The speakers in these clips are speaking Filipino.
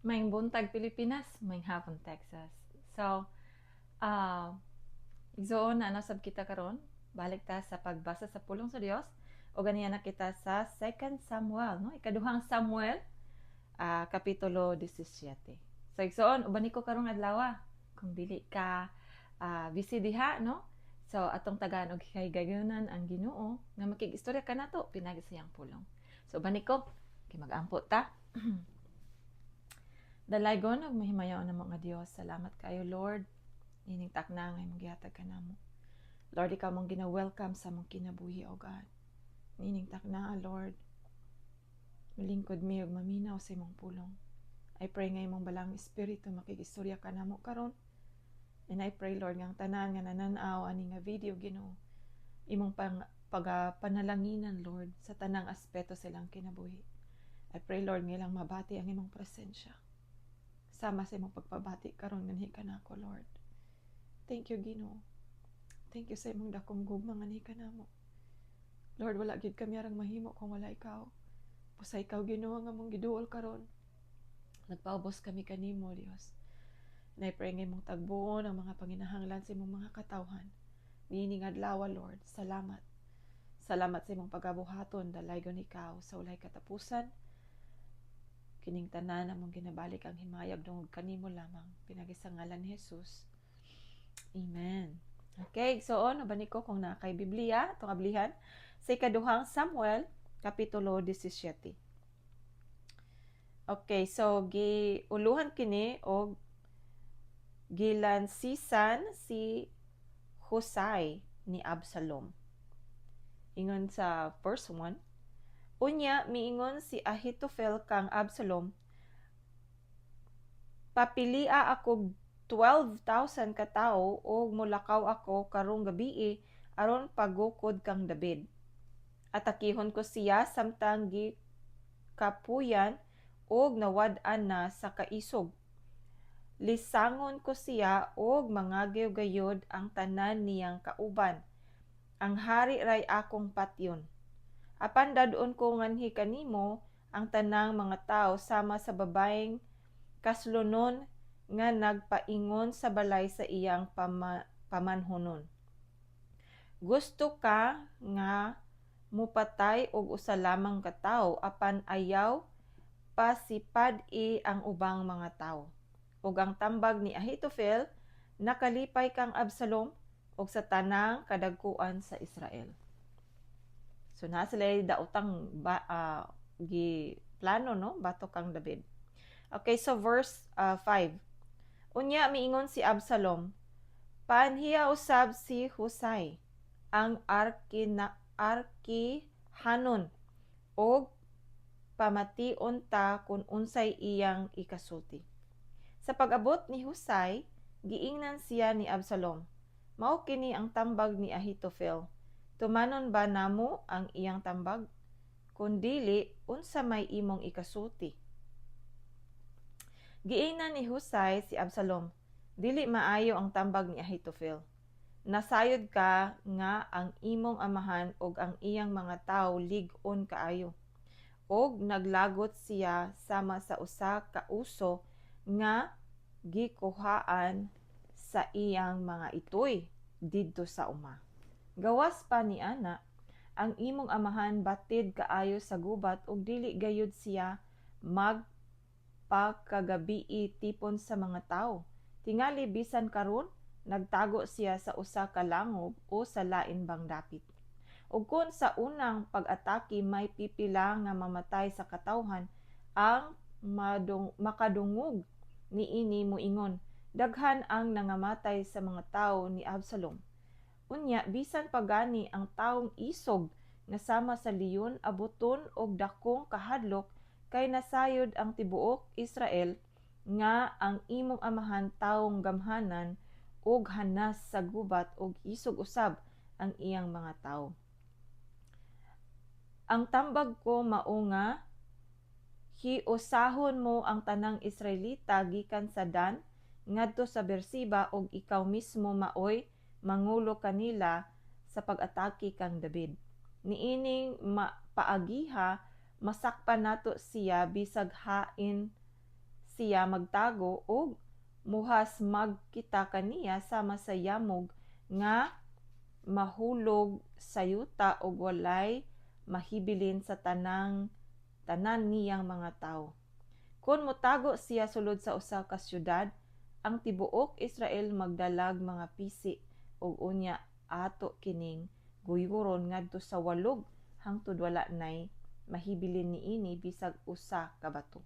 Maing buntag Pilipinas, maing hapon Texas. So, igsoon na nasab kita karon, balik ta sa pagbasa sa pulong sa Dios o ganiya na kita sa 2 Samuel, no? Ikaduhang Samuel, kapitulo 17. So igsoon uban niko karong adlaw kung dili ka busy diha, no? So atong tagaan og kay gayunan ang Ginoo nga makig-istorya kanato pinagi siyang pulong. So uban niko kay mag-ampo ta. Dalaygon og mahimayaon namo nga Dios. Salamat kayo Lord. Ining takna nga magihatag kanamo. Lord, ikaw mong gina-welcome sa mong kinabuhi o God. Ining takna Lord. Malingkod mi og maminaw sa imong pulong. I pray nga imong balang espiritu makig-istorya kanamo karon. And I pray Lord nga ang tanan nga nananaw ani nga video Ginoo. Imong pagapanalaginan Lord sa tanang aspeto sa ilang kinabuhi. I pray Lord nga ilang mabati ang imong presensya. Sama sa imong pagpabati karon nganhi kanako Lord. Thank you Ginoo. Thank you sa imong dakong gugma nganhi kanamo. Lord, wala gid kami arang mahimo kung wala ikaw. Pusa ikaw Ginoo nga mong giduol karon. Nagpaubos kami kanimo Dios. Na I-pray nga imong tagbuon ang mga panginahanglan sa imong mga katawhan. Niining adlaw Lord, salamat. Salamat sa imong pagabuhaton dalaygon ikaw sa walay katapusan. Kining tanan among ginabalik ang himayag dungog kanimo lamang pinagi sa ngalan ni Jesus. Amen. Okay, so uban ko kung na kay Biblia atong ablihan sa ikaduhang Samuel kapitulo 17. Okay, so giuluhan kini og gilansisan si Husay ni Absalom. Ingon sa verse 1, unya miingon si Ahitofel kang Absalom, papilia ako 12,000 ka tawo og molakaw ako karong gabii aron pagukod kang David. Atakihon ko siya samtang gikapuyan og nawad-an na sa kaisog. Lisangon ko siya og mangagiw gayod ang tanan niyang kauban. Ang hari ray akong patyon. Apan dadon ko nganhi kanimo ang tanang mga tao sama sa babaeng kaslunon nga nagpaingon sa balay sa iyang pamanhonon. Gusto ka nga mupatay og usa lamang ka tawo apan ayaw pasipad-i ang ubang mga tawo. Ug ang tambag ni Ahitofel nakalipay kang Absalom ug sa tanang kadagkuan sa Israel. So na sila daotang plano no batok kang David. Okay, so verse 5. Unya miingon si Absalom, paanhiya usab si Husay ang arkihanon og pamation ta kung unsay iyang ikasulti. Sa pag-abot ni Husay, giingnan siya ni Absalom, mao kini ang tambag ni Ahitofel. Tumanon ba namo ang iyang tambag? Kung dili, unsa may imong ikasulti? Giingnan ni Husay si Absalom, dili maayo ang tambag ni Ahitofel. Nasayod ka nga ang imong amahan og ang iyang mga tawo lig-on kaayo. Og naglagot siya sama sa usa ka uso nga gikuhaan sa iyang mga itoy didto sa uma. Gawas pa ni ana, ang imong amahan batid kaayo sa gubat ug dili gayud siya magpakagabii tipon sa mga tawo. Tingali bisan karon nagtago siya sa usa ka langob o sa lain bang dapit. Ug kun sa unang pag-atake may pipila nga mamatay sa katawhan, ang makadungog niini moingon, daghan ang nangamatay sa mga tawo ni Absalom. Unya bisan pagani ang tawong isog nga sama sa leyon abuton og dakong kahadlok kay nasayod ang tibuok Israel nga ang imong amahan tawong gamhanan og hanas sa gubat og isog usab ang iyang mga tawo. Ang tambag ko mao nga hiusahon mo ang tanang Israelita gikan sa Dan ngadto sa Beersheba og ikaw mismo maoy mangulo kanila sa pag-atake kang David. Niining paagiha masakpan nato siya bisag hain siya magtago og muhas magkita kaniya sama sa yamog nga mahulog sa yuta og walay mahibilin sa tanan niyang mga tawo. Kung motago siya sulod sa usa ka syudad, ang tibuok Israel magdalag mga pisi ug unya ato kining guyuron ngadto sa walog hangtod wala nay mahibilin niini bisag usa ka bato.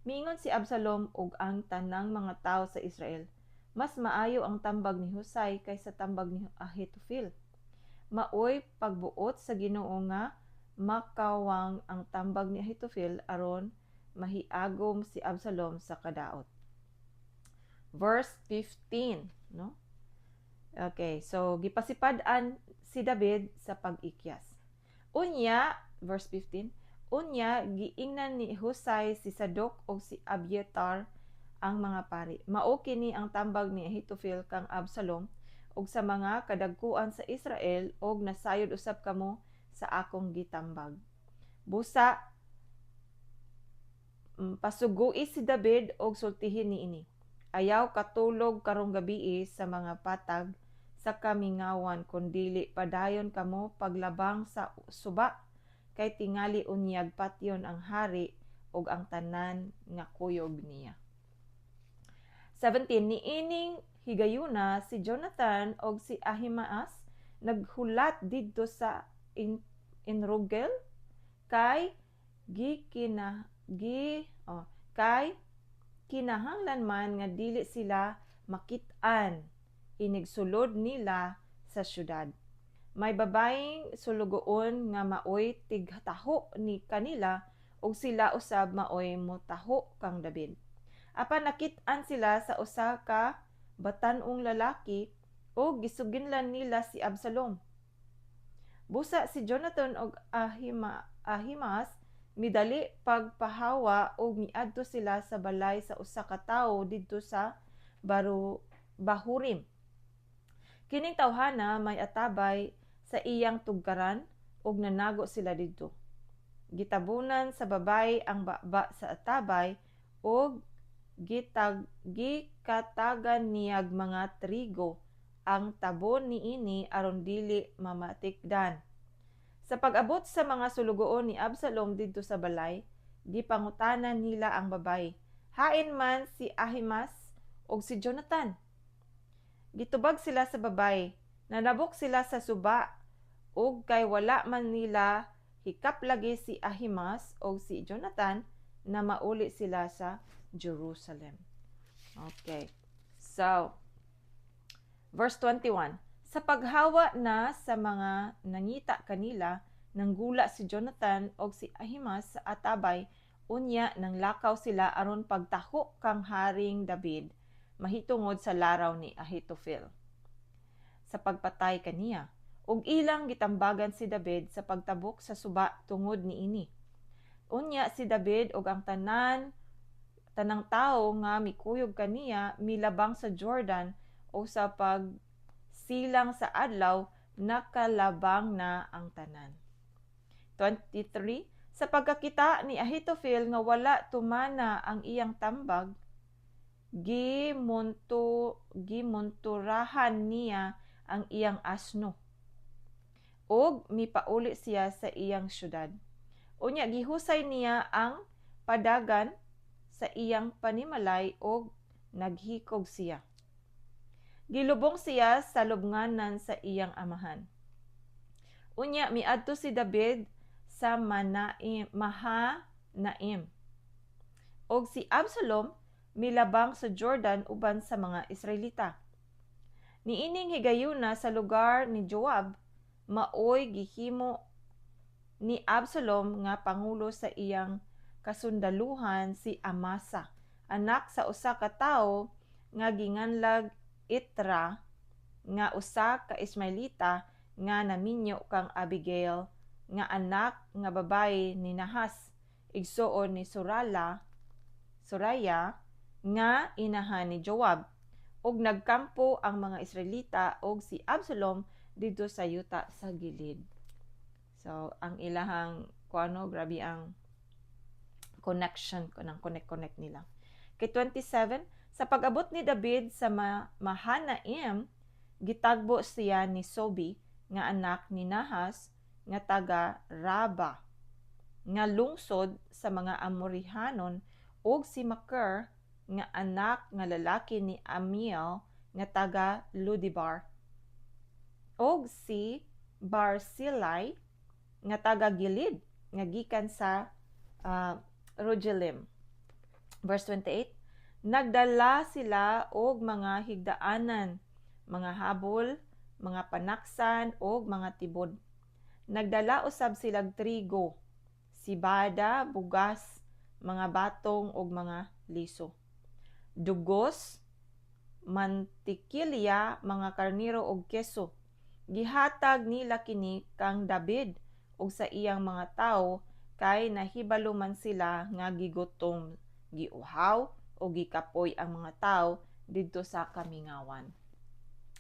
Miingon si Absalom ug ang tanang mga tawo sa Israel, mas maayo ang tambag ni Husay kaysa tambag ni Ahitofel. Maoy pagbuot sa Ginoo nga makawang ang tambag ni Ahitofel aron mahiagom si Absalom sa kadaot. Verse 15, no? Okay, so gipasipad-an si David sa pag-ikyas. Unya, verse 15, unya giingnan ni Husay si Sadok o si Abiatar ang mga pari. Mao kini ang tambag ni Ahitofel kang Absalom ug sa mga kadagkuan sa Israel og nasayod usab kamo sa akong gitambag. Busa pasugui si David og sultihin niini. Ayaw katulog karong gabii sa mga patag sa kamingawan kundili padayon kamo paglabang sa suba kay tingali unyag patyon ang hari ug ang tanan nga kuyog niya. 17 niining higayuna si Jonathan ug si Ahimaas naghulat didto sa Enrogel kay kinahanglan man nga dili sila makit-an inig sulod nila sa syudad. May babaeng sulugoon nga maoy tigtaho ni kanila ug sila usab maoy motaho kang David. Apan nakit-an sila sa usa ka batan-ong lalaki ug gisuginlan nila si Absalom. Busa si Jonathan ug Ahimaas midali pagpahawa ug miadto sila sa balay sa usa ka tawo didto sa Bahurim. Kining tawhana may atabay sa iyang tugkaran ug nanago sila didto. Gitabunan sa babay ang baba sa atabay ug gikatagan niyag mga trigo ang tabon niini aron dili mamatikdan. Sa pag-abot sa mga sulugoon ni Absalom didto sa balay, gipangutanan nila ang babay, hain man si Ahimaas ug si Jonathan. Gitubag sila sa babay, nanabok sila sa suba, ug kay wala man nila hikap lagi si Ahimaas ug si Jonathan na mauli sila sa Jerusalem. Okay. So, verse 21. Sa paghawa na sa mga nangita kanila, nanggula si Jonathan ug si Ahimaas sa atabay, unya nang lakaw sila aron pagtaho kang Haring David mahitungod sa laraw ni Ahitofel sa pagpatay kaniya, ug ilang gitambagan si David sa pagtabok sa suba tungod niini. Unya si David ug ang tanang tawo nga mikuyog kaniya milabang sa Jordan o sa pagsilang sa adlaw nakalabang na ang tanan. 23. Sa pagkakita ni Ahitofel nga wala tumana ang iyang tambag, gimunturahan niya ang iyang asno ug mipauli siya sa iyang syudad. Unya gihusay niya ang padagan sa iyang panimalay ug naghikog siya. Gilubong siya sa lubnganan sa iyang amahan. Unya miadto si David sa Mahanaim. Og si Absalom milabang sa Jordan uban sa mga Israelita. Niining higayuna sa lugar ni Joab, maoy gihimo ni Absalom nga pangulo sa iyang kasundaluhan si Amasa, anak sa usa ka tawo nga ginganlag Itra, nga usa ka Ismailita nga naminyo kang Abigail, nga anak nga babae ni Nahas, igsuon ni Suraya, nga inahan ni Joab, ug nagkampo ang mga Israelita ug si Absalom dito sa yuta sa gilid. So, ang ilahang grabe ang connection, connect nila. Kay 27, sa pag-abot ni David sa Mahanaim, gitagbo siya ni Sobi nga anak ni Nahas nga taga Raba nga lungsod sa mga Amorihanon, ug si Makir nga anak nga lalaki ni Amiel nga taga Ludibar, og si Barzillai nga taga Gilid nga gikan sa Rogelim. Verse 28, nagdala sila og mga higdaanan, mga habol, mga panaksan og mga tibod. Nagdala usab silang trigo, sibada, bugas, mga batong og mga liso. Dugos, mantikilya, mga karniro og keso. Gihatag nila kini kang David ug sa iyang mga tawo kay nahibalo man sila nga gigutom, giuhaw o gikapoy ang mga tawo didto sa kamingawan.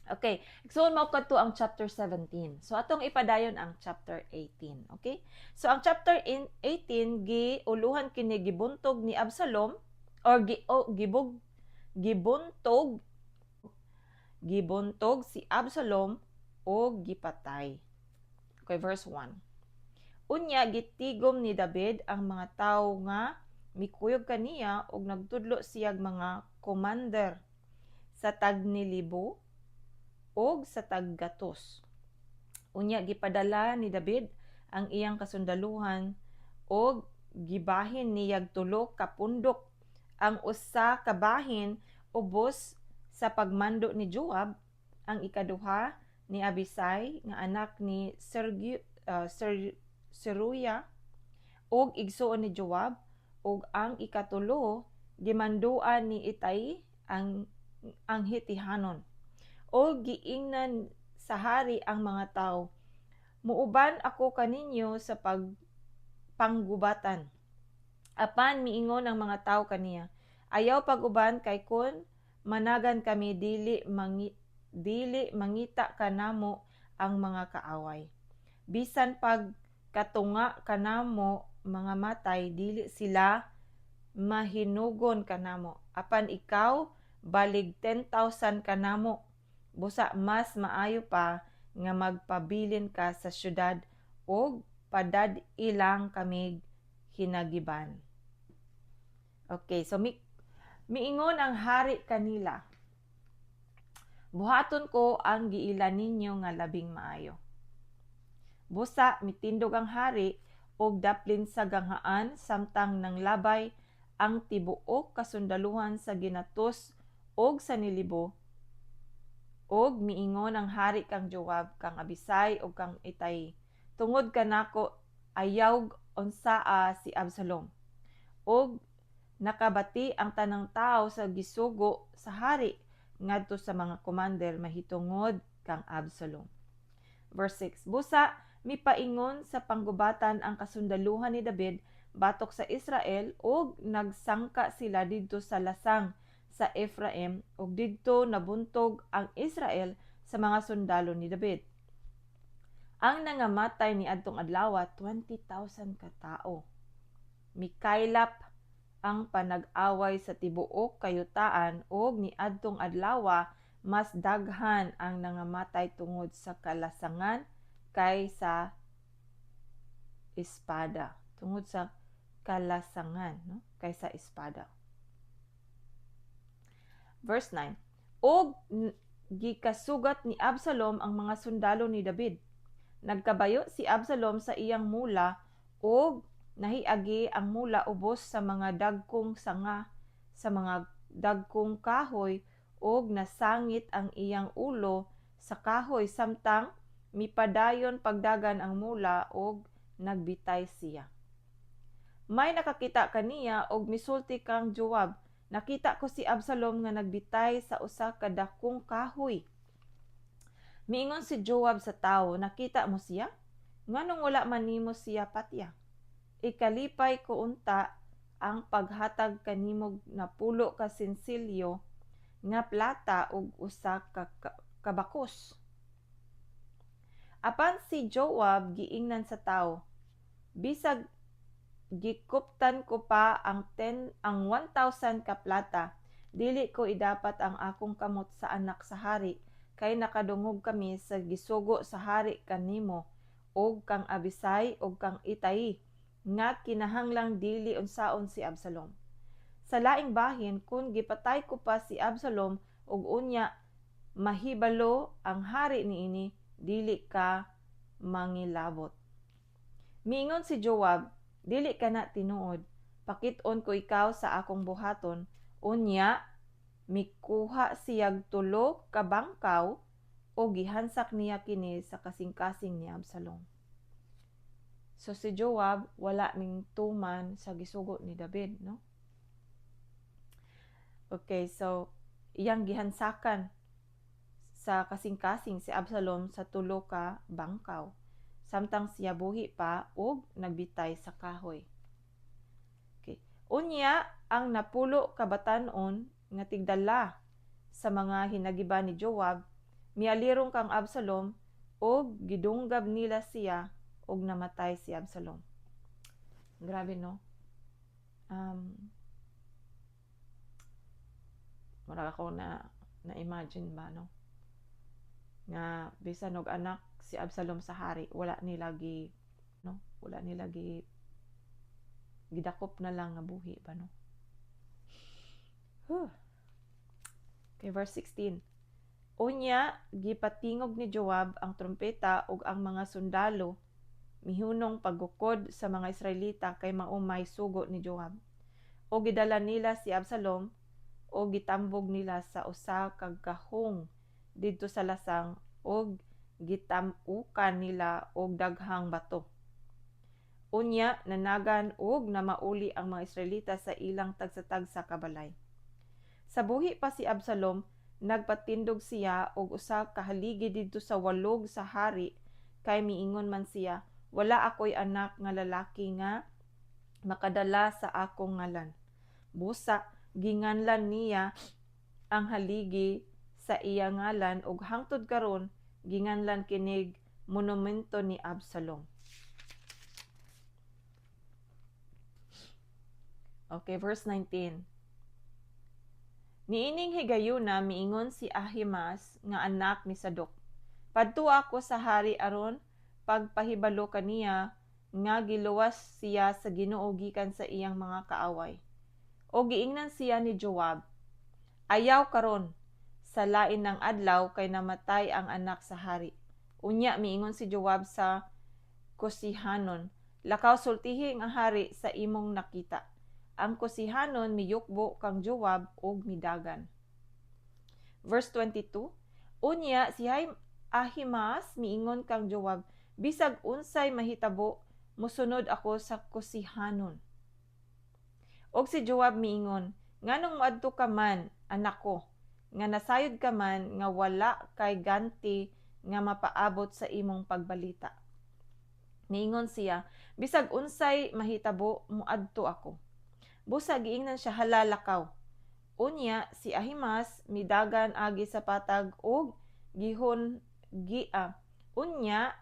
Okay, so mao kadto ang chapter 17. So atong ipadayon ang chapter 18, okay? So ang chapter 18 giuluhan kini gibuntog ni Absalom or gibuntog si Absalom o gipatay. Okay, verse 1. Unya gitigom ni David ang mga tawo nga mikuyog kaniya og nagtudlo siyag mga commander sa tagnilibo og sa taggatos. Unya gipadala ni David ang iyang kasundaluhan og gibahin niyag tulo ka pundok. Ang usa ka bahin ubos sa pagmando ni Joab, ang ikaduha ni Abisai nga anak ni Seruya og igsuon ni Joab, ug ang ikatulo gimanduan ni Itay ang Hitihanon. O giingnan sa hari ang mga tao, muuban ako kaninyo sa panggubatan. Apan miingon ang mga tao kaniya, ayaw paguban kay kun managan kami dili mangita kanamo ang mga kaaway. Bisan pag katunga kanamo mga matay, dili sila mahinugon kanamo. Apan ikaw balig 10,000 kanamo. Busa mas maayo pa nga magpabilin ka sa syudad o padad ilang kamig hinagiban. Okay, so miingon ang hari kanila, buhaton ko ang giilan ninyo nga labing maayo. Busa mitindog ang hari og daplin sa ganghaan samtang nang labay ang tibuok kasundaluhan sa ginatos og sa nilibo. Og miingon ang hari kang Joab, kang Abisai o kang Itay, tungod kanako ayaw unsaa si Absalom. Og nakabati ang tanang tao sa gisugo sa hari ngadto sa mga commander mahitungod kang Absalom. Verse 6, busa mipaingon sa panggubatan ang kasundaluhan ni David batok sa Israel og nagsangka sila didto sa lasang sa Ephraim ug didto nabuntog ang Israel sa mga sundalo ni David. Ang nangamatay ni adtong adlaw 20,000 ka tawo. Mikaylap ang panag-away sa tibuok kayutaan ug ni adtong adlaw mas daghan ang nangamatay tungod sa kalasangan kaysa espada. Tungod sa kalasangan, no? Kaysa espada. Verse 9, og gikasugat ni Absalom ang mga sundalo ni David. Nagkabayo si Absalom sa iyang mula og nahiagi ang mula ubos sa mga dagkong sanga, sa mga dagkong kahoy, og nasangit ang iyang ulo sa kahoy samtang mipadayon pagdagan ang mula og nagbitay siya. May nakakita kaniya og misulti kang Joab, nakita ko si Absalom nga nagbitay sa usa ka dakong kahoy. Miingon si Joab sa tawo, nakita mo siya? Nganong wala man nimo siya patya? Ikalipay ko unta ang paghatag kanimog na pulo ka sinsilyo nga plata ug usa ka kabakos. Apan si Joab giingnan sa tawo, bisag gikuptan ko pa ang 1,000 ka plata, dili ko idapat ang akong kamot sa anak sa hari, kay nakadungog kami sa gisugo sa hari kanimo, og kang Abisai og kang Itay, nga kinahanglang dili unsaon si Absalom. Sa laing bahin, kung gipatay ko pa si Absalom, og unya mahibalo ang hari niini, dili ka mangilabot. Miingon si Joab, dili ka na tinuod, pakit-on ko ikaw sa akong buhaton, unya mikuha siyag 3 ka bangkaw o gihansak niya kini sa kasing-kasing ni Absalom. So si Joab wala ming tuman sa gisugo ni David, no? Okay, so iyang gihansakan sa kasing-kasing si Absalom sa 3 ka bangkaw, samtang siya buhi pa og nagbitay sa kahoy. Okay. Unya ang napulo ka batan-on nga tigdala sa mga hinagiban ni Joab, mialirong kang Absalom og gidunggab nila siya og namatay si Absalom. Grabe, no? Mura ako na-imagine ba, no? Nga bisan og anak si Absalom sa hari, wala nila gidakop na lang nga buhi ba, no? Okay, verse 16. Unya gipatingog ni Joab ang trompeta ug ang mga sundalo mihunong paggukod sa mga Israelita kay maumay sugo ni Joab. O gidala nila si Absalom o gitambog nila sa usa ka gahong didto sa lasang og gitamukan nila og daghang bato. Unya nanagan og namauli ang mga Israelita sa ilang tagsa-tagsa ka balay. Sa buhi pa si Absalom, nagpatindog siya og usa ka haligi didto sa walog sa hari, kay miingon man siya, wala ako'y anak nga lalaki nga makadala sa akong ngalan. Busa ginganlan niya ang haligi sa iya ngalan ug hangtod karon ginganlan kinig monumento ni Absalom. Okay, verse 19. Niining higayuna miingon si Ahimaas nga anak ni Sadok, padto ako sa hari aron pagpahibalo kaniya nga giluwas siya sa Ginoo gikan sa iyang mga kaaway. O giingnan siya ni Joab, ayaw karon sa lain ng adlaw kay namatay ang anak sa hari. Unya miingon si Joab sa Kusihanon, lakaw sultihi ang hari sa imong nakita. Ang Kusihanon miyukbo kang Joab og midagan. Verse 22. Unya si Ahimaas miingon kang Joab, bisag unsay mahitabo, musunod ako sa Kusihanon. Og si Joab miingon, nganong moadto ka man, anak ko, nga nasayod ka man nga wala kay ganti nga mapaabot sa imong pagbalita. Miingon siya, bisag unsay mahitabo, muadto ako. Busa giingnan siya, halalakaw. Unya si Ahimaas midagan agi sa patag og Unya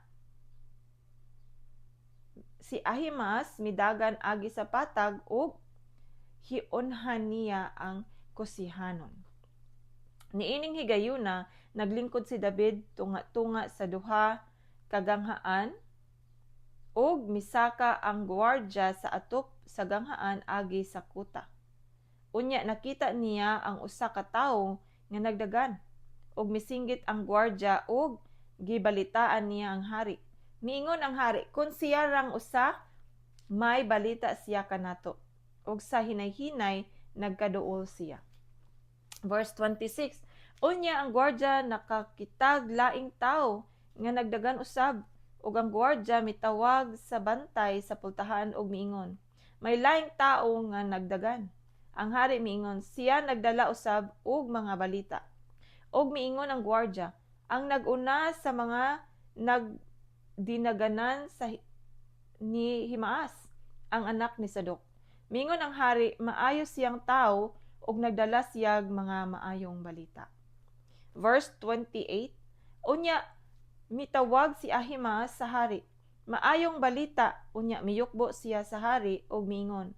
si Ahimaas midagan agi sa patag ug hiunhan niya ang Kusihanon. Niining higayuna naglingkod si David tunga-tunga sa duha kaganghaan ug misaka ang gwardiya sa atop sa ganghaan agi sa kuta. Unya nakita niya ang usa ka tawo nga nagdagan ug misinggit ang gwardiya ug gibalitaan niya ang hari. Miingon ang hari, kung siya rang usa, may balita siya kanato. Ug sa hinay-hinay nagkaduol siya. Verse 26. Unya ang gwardiya nakakitag laing tawo nga nagdagan usab, ug ang gwardiya mitawag sa bantay sa pultahan ug miingon, may laing tao nga nagdagan. Ang hari miingon, siya nagdala usab og mga balita. Og miingon ang gwardiya, ang naguna sa mga nagdinaganan ni Himaas, ang anak ni Sadok. Miingon ang hari, maayo siyang tao og nagdala siyag mga maayong balita. Verse 28. Unya mitawag si Ahimaas sa hari. Maayong balita, unya miyukbo siya sa hari og miingon,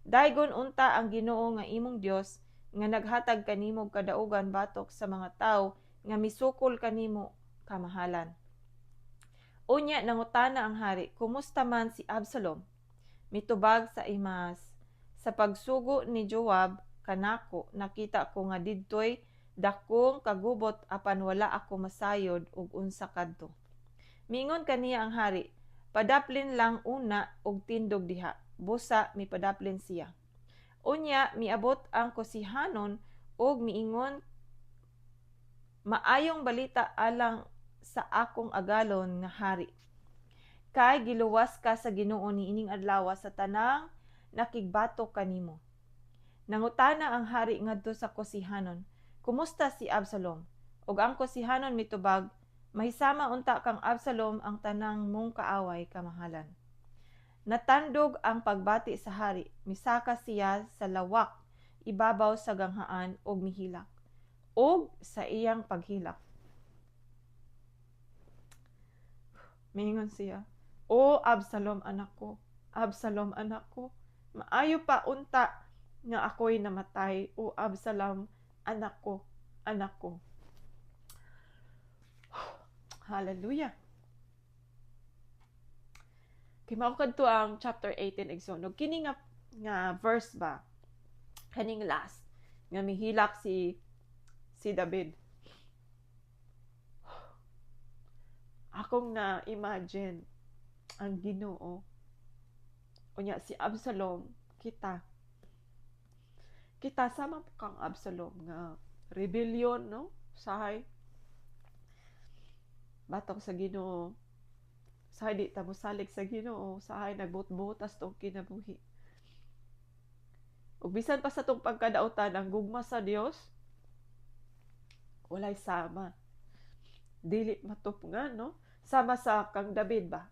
daygon unta ang Ginoo nga imong Dios nga naghatag kanimo kadaugan batok sa mga tawo nga misukol kanimo kamahalan. Unya nangutana ang hari, kumusta man si Absalom? Mitubag sa imas, sa pagsugo ni Joab kanako nakita ko nga didtoy dakong kagubot apan wala ako masayod og unsa kadto. Mingon kaniya ang hari, padaplin lang una og tindog diha. Busa mipadaplin siya. Unya miabot ang kusihanon og miingon, maayong balita alang sa akong agalon nga hari. Kay giluwas ka sa Ginoo niining adlaw sa tanang nakigbatok kanimo. Nangutana ang hari ngadto sa kusihanon, kumusta si Absalom? Ug ang kusihanon mitubag, mahisama unta kang Absalom ang tanang mong kaaway kamahalan. Natandog ang pagbati sa hari, misaka siya sa lawak, ibabaw sa ganghaan og mihilak. Og sa iyang paghilak, mingon siya, O Absalom anak ko, Absalom anak ko, maayo pa unta nga ako'y namatay, O Absalom anak ko, anak ko. Hallelujah. Kay mao kadto ang chapter 18 igsoon. Kini nga verse ba kaning last nga mihilak si David. Akong na imagine ang Ginoo. Unya si Absalom kita sama kang Absalom nga rebellion no sahay batok sa Ginoo. Sahay di ta mosalig sa Ginoo, sahay nagbutbutas tong kinabuhi. Ug bisan pa sa tong pagkadautan ang gugma sa Dios, walay sama. Dili matupngan no? Sama sa kang David ba?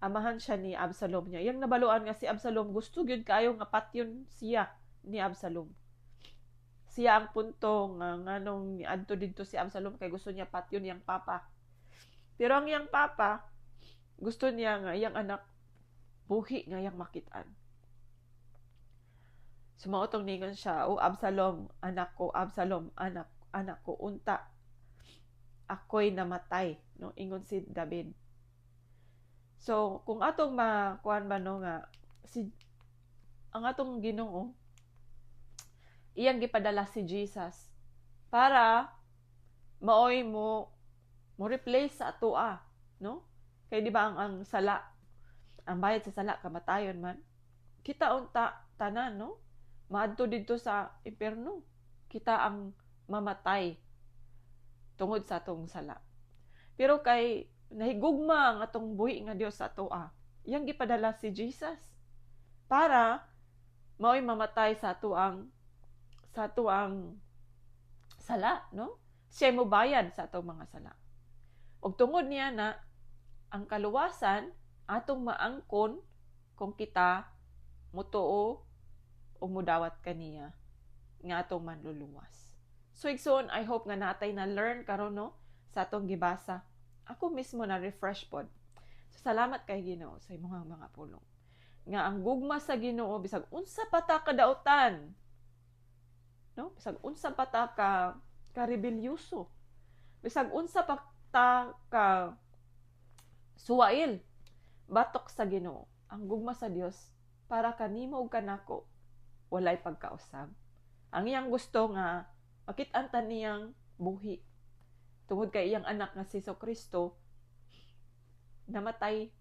Amahan siya ni Absalom niya. Yang nabaluan nga si Absalom gusto gyud kaayo nga patyon siya ni Absalom. Siya ang punto nga nganong niadto didto si Absalom kay gusto niya patyon yang papa. Pero ang yang papa gusto niya nga iyang anak buhi nga iyang makitaan. Sumaotong ningon siya, O Absalom, anak ko, Absalom, anak ko, unta ako'y namatay, no? Ingon si David. So, kung atong makuan ba no nga ang atong Ginoo iyang gipadala si Jesus para maoy mo replace sa atoa, no? Kay di ba ang sala, ang bayad sa sala kamatayon man. Kita unta tanan no? Maadto didto sa impierno. Kita ang mamatay tungod sa atong sala. Pero kay nahigugma ang atong buhi nga Dios sa atoa. Iyang gipadala si Jesus para maoy mamatay sa atuang sala, no? Siya mo bayad sa atong mga sala. Og tungod niya na ang kaluwasan atong maangkon kung kita mutuo o mudawat kaniya nga atong manluluwas. So igsoon, I hope nga natay na learn karon no sa atong gibasa. Ako mismo na refresh pod. So salamat kay Ginoo sa imong mga pulong. Nga ang gugma sa Ginoo bisag unsa pa ta kadautan. No? Bisag unsa pa ta ka rebelyoso. Bisag unsa pa ta ka suwail batok sa Ginoo, ang gugma sa Dios para kanimo ug kanako walay pagkausab. Ang iyang gusto nga makit-an ta niyang buhi tungod kay iyang anak nga si Jesucristo namatay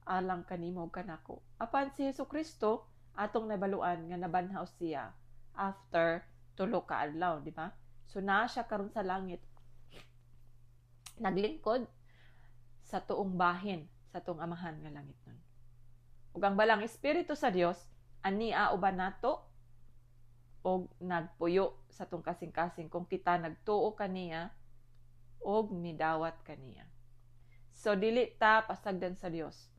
alang kanimo ug kanako. Apan si Jesucristo atong nabaluan nga nabanhaw siya after 3 ka adlaw, di ba? So naa siya karon sa langit. Naglingkod sa tuong bahin sa tuong amahan nga langit nun. Ug ang balang Espiritu sa Dios ania uban nato og nagpuyo sa tong kasing-kasing kung kita nagtuo kaniya og midawat kaniya. So dili ta pasagdan sa Dios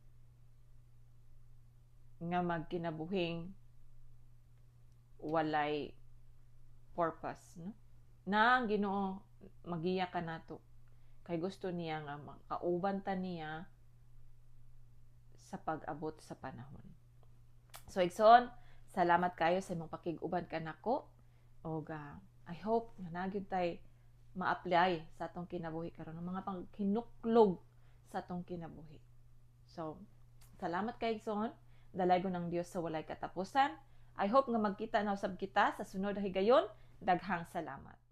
nga magkinabuhing walay purpose, no? Na ang Ginoo magiya ka nato kay gusto niya nga makauban ta niya sa pag-abot sa panahon. So igsoon, salamat kayo sa imong pakig-uban kanako. Og I hope nga nagyud tay ma-apply sa atong kinabuhi karon ng mga panghinuklog sa atong kinabuhi. So, salamat kay igsoon. Dalaygon ng Dios sa walay katapusan. I hope nga magkita na usab kita sa sunod na higayon. Daghang salamat.